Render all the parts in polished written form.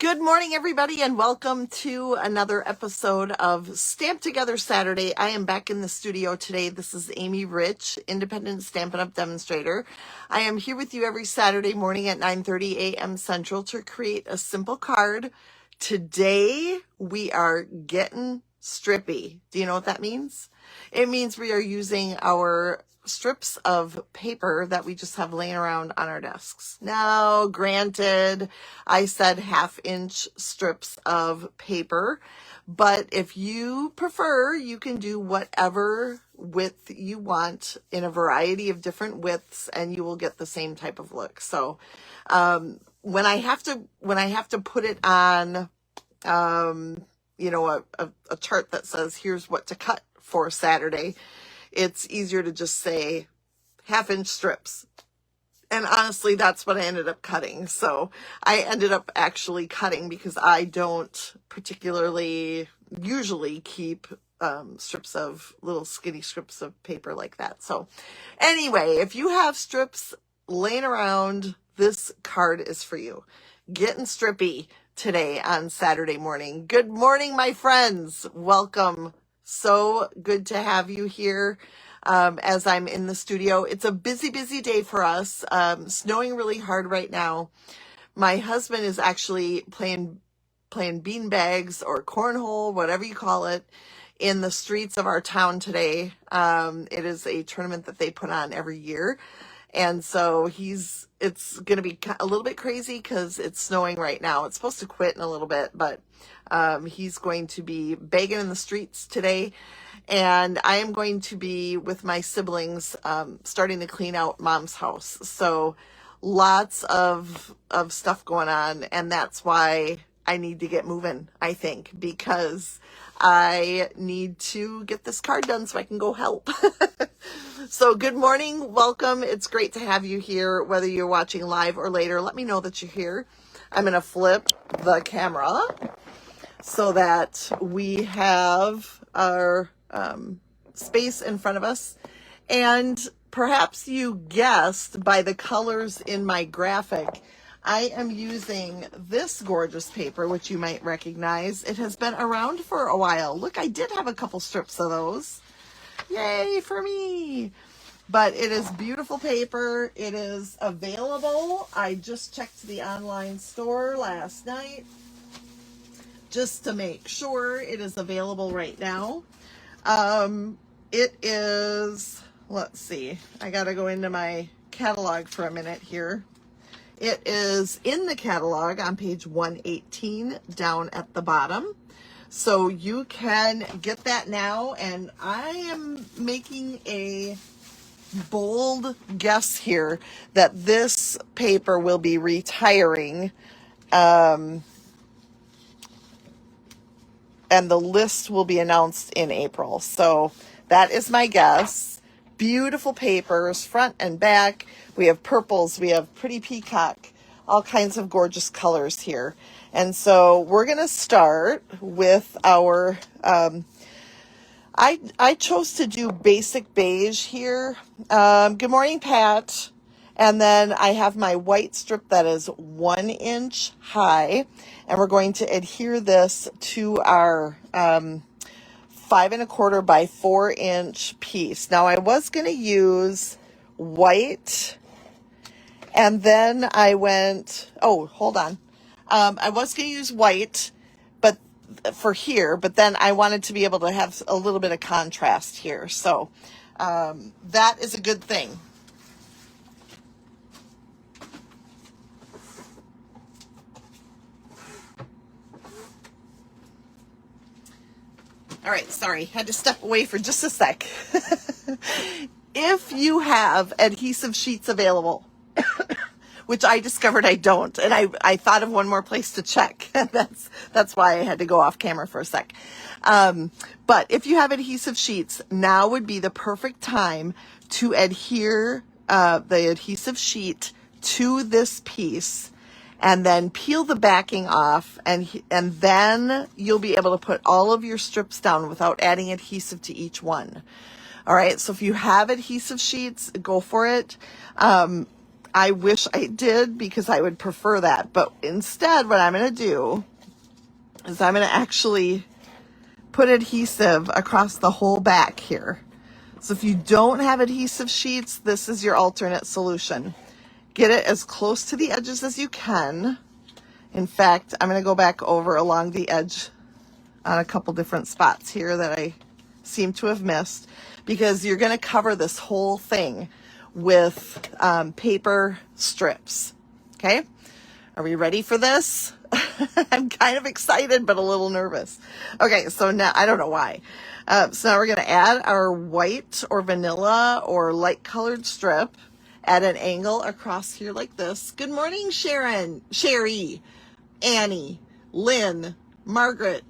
Good morning, everybody, and welcome to another episode of Stamp Together Saturday. I am back in the studio today. This is Amy Rich, independent Stampin' Up! Demonstrator. I am here with you every Saturday morning at 9:30 a.m. Central to create a simple card. Today, we are getting strippy. Do you know what that means? It means we are using our strips of paper that we just have laying around on our desks. Now, granted, I said 1/2-inch strips of paper, but if you prefer, you can do whatever width you want in a variety of different widths, and you will get the same type of look. So, when I have to put it on, a chart that says here's what to cut for Saturday, it's easier to just say 1/2-inch strips. And honestly, that's what I ended up cutting. So I ended up actually cutting because I don't particularly usually keep little skinny strips of paper like that. So anyway, if you have strips laying around, this card is for you. Getting strippy today on Saturday morning. Good morning, my friends. Welcome. So good to have you here. As I'm in the studio. It's a busy day for us. Snowing really hard right now. My husband is actually playing bean bags or cornhole, whatever you call it, in the streets of our town today. It is a tournament that they put on every year. And so it's going to be a little bit crazy because it's snowing right now. It's supposed to quit in a little bit, but he's going to be begging in the streets today. And I am going to be with my siblings starting to clean out Mom's house. So lots of stuff going on. And that's why I need to get moving, I think, because I need to get this card done so I can go help. So good morning. Welcome. It's great to have you here, whether you're watching live or later. Let me know that you're here. I'm going to flip the camera so that we have our space in front of us. And perhaps you guessed by the colors in my graphic, I am using this gorgeous paper, which you might recognize. It has been around for a while. Look, I did have a couple strips of those. Yay for me. But it is beautiful paper. It is available. I just checked the online store last night just to make sure it is available right now. It is, let's see, I got to go into my catalog for a minute here. It is in the catalog on page 118 down at the bottom. So you can get that now. And I am making a bold guess here that this paper will be retiring. And the list will be announced in April. So that is my guess. Beautiful papers, front and back. We have purples, we have pretty peacock, all kinds of gorgeous colors here. And so we're going to start with our, I chose to do basic beige here. Good morning, Pat. And then I have my white strip that is 1 inch high. And we're going to adhere this to our 5 1/4 by 4 inch piece. Now I was going to use white, and then I went, hold on. I was going to use white, but for here, but then I wanted to be able to have a little bit of contrast here. So that is a good thing. All right, sorry, had to step away for just a sec. If you have adhesive sheets available, which I discovered I don't, and I thought of one more place to check. That's why I had to go off camera for a sec. But if you have adhesive sheets, now would be the perfect time to adhere the adhesive sheet to this piece, and then peel the backing off, and then you'll be able to put all of your strips down without adding adhesive to each one. All right, so if you have adhesive sheets, go for it. I wish I did because I would prefer that. But instead, what I'm going to do is I'm going to actually put adhesive across the whole back here. So if you don't have adhesive sheets, this is your alternate solution. Get it as close to the edges as you can. In fact, I'm going to go back over along the edge on a couple different spots here that I seem to have missed, because you're going to cover this whole thing with paper strips. Okay, are we ready for this? I'm kind of excited, but a little nervous. Okay, so now, I don't know why. So now we're going to add our white or vanilla or light colored strip at an angle across here like this. Good morning, Sharon, Sherry, Annie, Lynn, Margaret.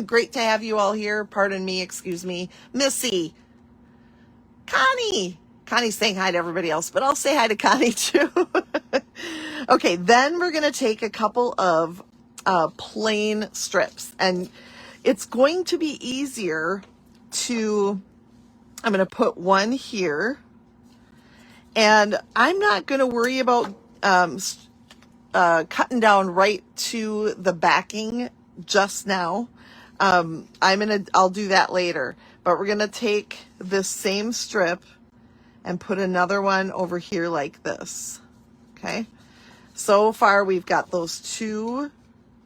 Great to have you all here. Pardon me, excuse me. Missy, Connie. Connie's saying hi to everybody else, but I'll say hi to Connie too. Okay, then we're going to take a couple of plain strips, and it's going to be easier to, I'm going to put one here, and I'm not going to worry about cutting down right to the backing just now. I'll do that later, but we're going to take this same strip and put another one over here like this. Okay. So far we've got those two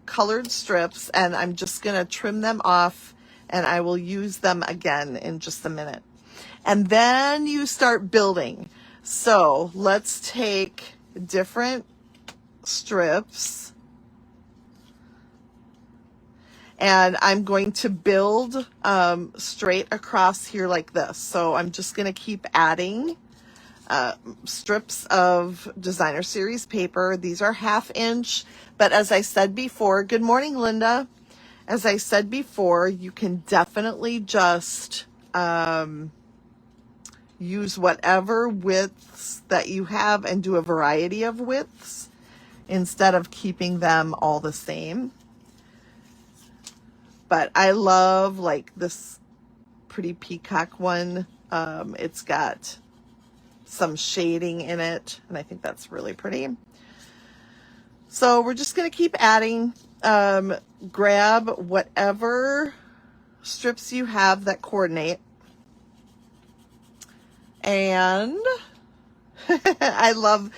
colored strips, and I'm just going to trim them off, and I will use them again in just a minute. And then you start building. So let's take different strips, and I'm going to build straight across here like this. So I'm just going to keep adding strips of Designer Series paper. These are 1/2 inch, but as I said before, good morning, Linda. As I said before, you can definitely just use whatever widths that you have and do a variety of widths instead of keeping them all the same. But I love like this pretty peacock one. It's got some shading in it, and I think that's really pretty. So we're just going to keep adding. Grab whatever strips you have that coordinate. And I love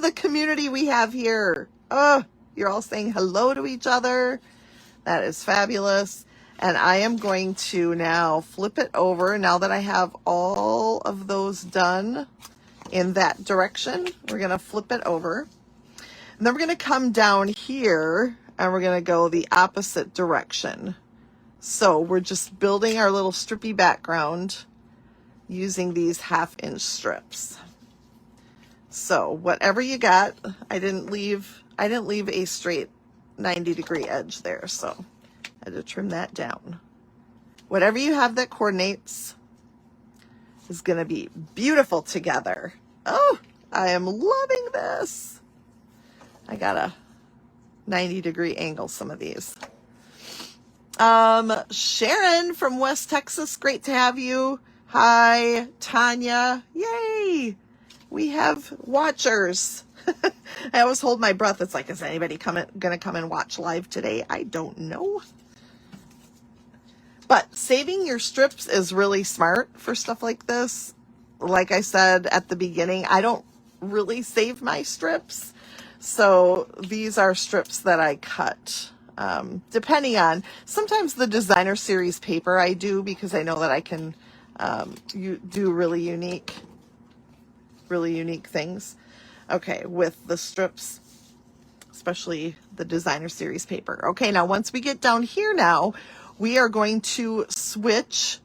the community we have here. Oh, you're all saying hello to each other. That is fabulous. And I am going to now flip it over. Now that I have all of those done in that direction, we're going to flip it over. And then we're going to come down here and we're going to go the opposite direction. So we're just building our little strippy background using these 1/2 inch strips. So whatever you got, I didn't leave a straight 90-degree edge there, so I had to trim that down. Whatever you have that coordinates is going to be beautiful together. Oh, I am loving this. I got a 90-degree angle some of these. Sharon from West Texas, great to have you. Hi, Tanya. Yay! We have watchers. I always hold my breath. It's like, is anybody gonna come and watch live today? I don't know. But saving your strips is really smart for stuff like this. Like I said at the beginning, I don't really save my strips. So these are strips that I cut. Depending on, sometimes the Designer Series paper I do because I know that I can do really unique things. Okay, with the strips, especially the Designer Series paper. Okay, now once we get down here now, we are going to switch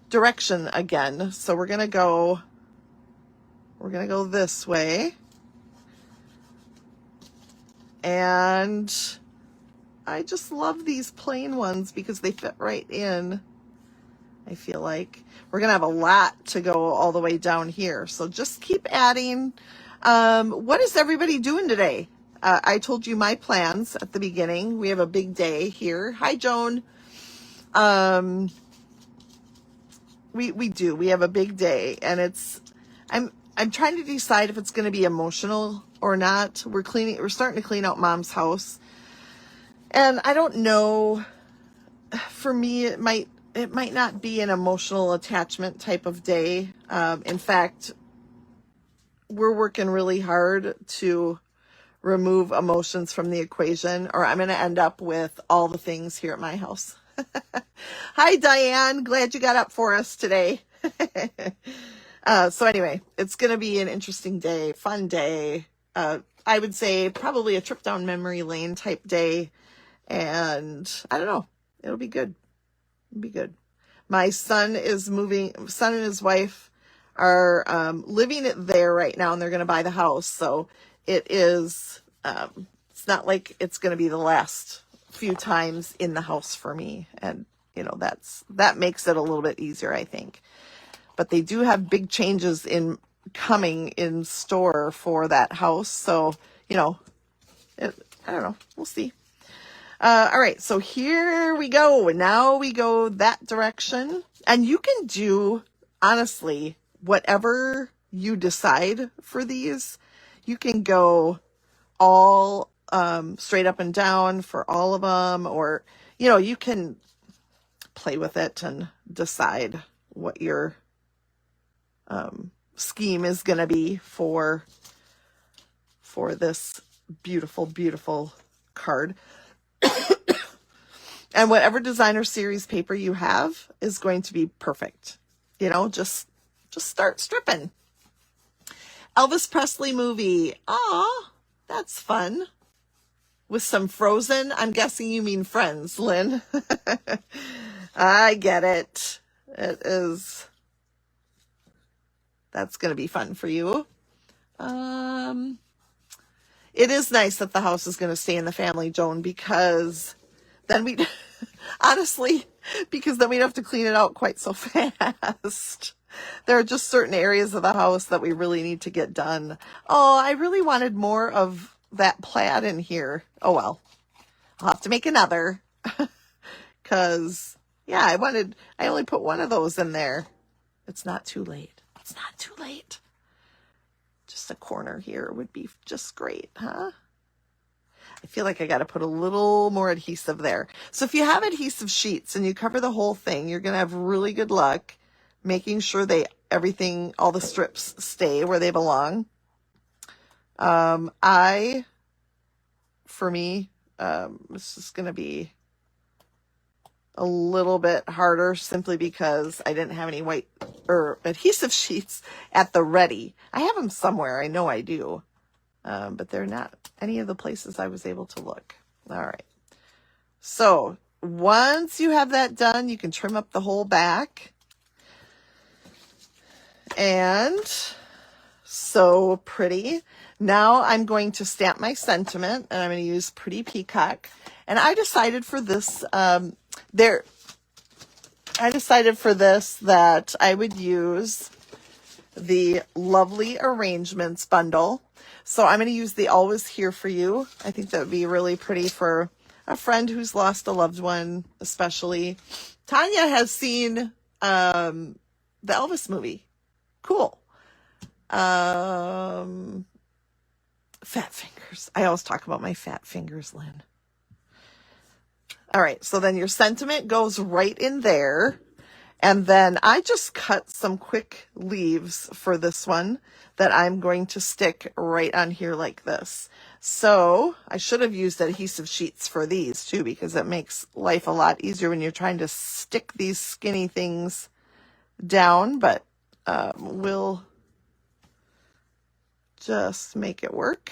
direction again. So we're gonna go this way. And I just love these plain ones because they fit right in. I feel like we're gonna have a lot to go all the way down here. So just keep adding. What is everybody doing today? I told you my plans at the beginning. We have a big day here. Hi, Joan. We do. We have a big day, and I'm trying to decide if it's going to be emotional or not. We're starting to clean out Mom's house. And I don't know, for me, it might not be an emotional attachment type of day. In fact, we're working really hard to remove emotions from the equation, or I'm going to end up with all the things here at my house. Hi, Diane. Glad you got up for us today. So anyway, it's going to be an interesting day, fun day. I would say probably a trip down memory lane type day. And I don't know. It'll be good. It'll be good. My son is moving. Son and his wife are living it there right now, and they're going to buy the house. So it is. It's not like it's going to be the last few times in the house for me, and that makes it a little bit easier, I think. But they do have big changes coming in store for that house. So I don't know. We'll see. All right, so here we go. Now we go that direction. And you can do, honestly, whatever you decide for these. You can go all straight up and down for all of them. Or, you can play with it and decide what your scheme is going to be for this beautiful, beautiful card. And whatever designer series paper you have is going to be perfect. Just start stripping. Elvis Presley movie. Aw, that's fun. With some Frozen. I'm guessing you mean Friends, Lynn. I get it. It is. That's going to be fun for you. It is nice that the house is going to stay in the family, Joan, because then we'd have to clean it out quite so fast. There are just certain areas of the house that we really need to get done. Oh, I really wanted more of that plaid in here. Oh, well, I'll have to make another. Because, yeah, I only put one of those in there. It's not too late. It's not too late. Just a corner here would be just great, huh? I feel like I got to put a little more adhesive there. So if you have adhesive sheets and you cover the whole thing, you're going to have really good luck making sure all the strips stay where they belong. For me, this is going to be a little bit harder simply because I didn't have any white or adhesive sheets at the ready. I have them somewhere. I know I do. But they're not any of the places I was able to look. All right. So once you have that done, you can trim up the whole back. And so pretty. Now I'm going to stamp my sentiment, and I'm going to use Pretty Peacock. And I decided for this, that I would use the Lovely Arrangements bundle. So I'm going to use the Always Here For You. I think that would be really pretty for a friend who's lost a loved one, especially. Tanya has seen the Elvis movie. Cool. Fat fingers. I always talk about my fat fingers, Lynn. All right, so then your sentiment goes right in there. And then I just cut some quick leaves for this one that I'm going to stick right on here like this. So I should have used adhesive sheets for these too, because it makes life a lot easier when you're trying to stick these skinny things down, but we'll just make it work.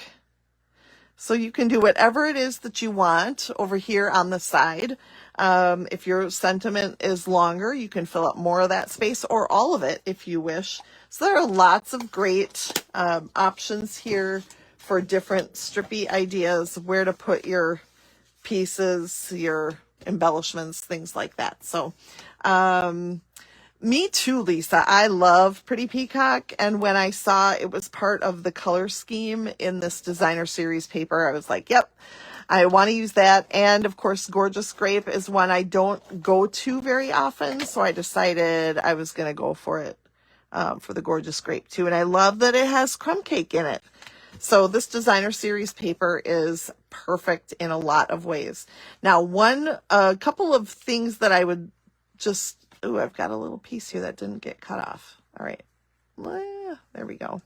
So you can do whatever it is that you want over here on the side. If your sentiment is longer, you can fill up more of that space or all of it if you wish. So there are lots of great options here for different strippy ideas, where to put your pieces, your embellishments, things like that. So me too, Lisa. I love Pretty Peacock. And when I saw it was part of the color scheme in this designer series paper, I was like, yep, I want to use that. And of course, Gorgeous Grape is one I don't go to very often. So I decided I was going to go for it for the gorgeous grape too. And I love that it has crumb cake in it. So this designer series paper is perfect in a lot of ways. Now, a couple of things that I would just, I've got a little piece here that didn't get cut off. All right. There we go.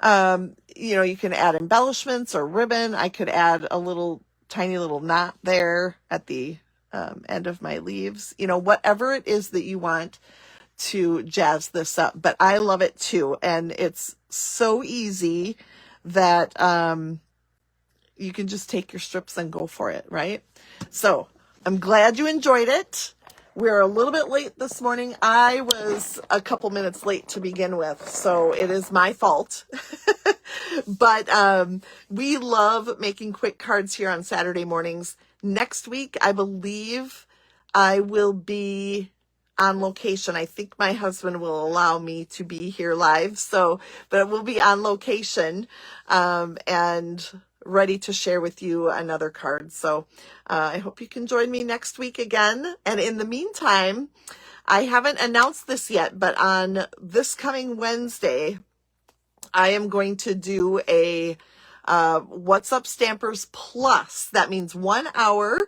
You can add embellishments or ribbon. I could add a tiny little knot there at the end of my leaves, whatever it is that you want to jazz this up. But I love it too. And it's so easy that you can just take your strips and go for it, right? So I'm glad you enjoyed it. We're a little bit late this morning. I was a couple minutes late to begin with, so it is my fault. But we love making quick cards here on Saturday mornings. Next week, I believe I will be on location. I think my husband will allow me to be here live, but we'll be on location and ready to share with you another card. So I hope you can join me next week again. And in the meantime, I haven't announced this yet, but on this coming Wednesday, I am going to do a What's Up Stampers Plus. That means 1 hour.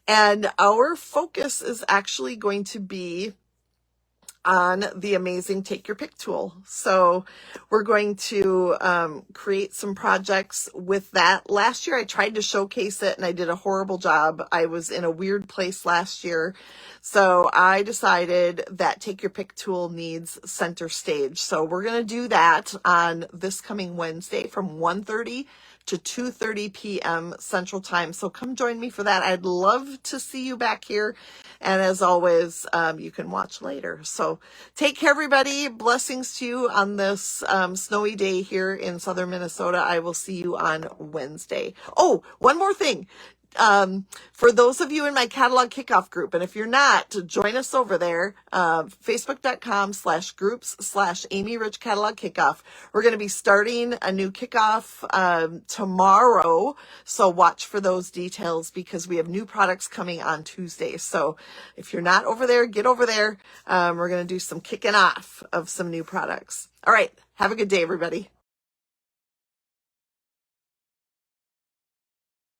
And our focus is actually going to be on the amazing Take Your Pick tool. So we're going to create some projects with that. Last year I tried to showcase it and I did a horrible job. I was in a weird place last year. So I decided that Take Your Pick tool needs center stage. So we're going to do that on this coming Wednesday from 1:30 to 2:30 p.m. Central Time. So come join me for that. I'd love to see you back here. And as always, you can watch later. So take care, everybody. Blessings to you on this snowy day here in southern Minnesota. I will see you on Wednesday. Oh, one more thing. For those of you in my catalog kickoff group, and if you're not, join us over there, facebook.com/groups/Amy Rich Catalog Kickoff. We're going to be starting a new kickoff tomorrow, so watch for those details because we have new products coming on Tuesday. So if you're not over there, get over there. We're going to do some kicking off of some new products. All right. Have a good day, everybody.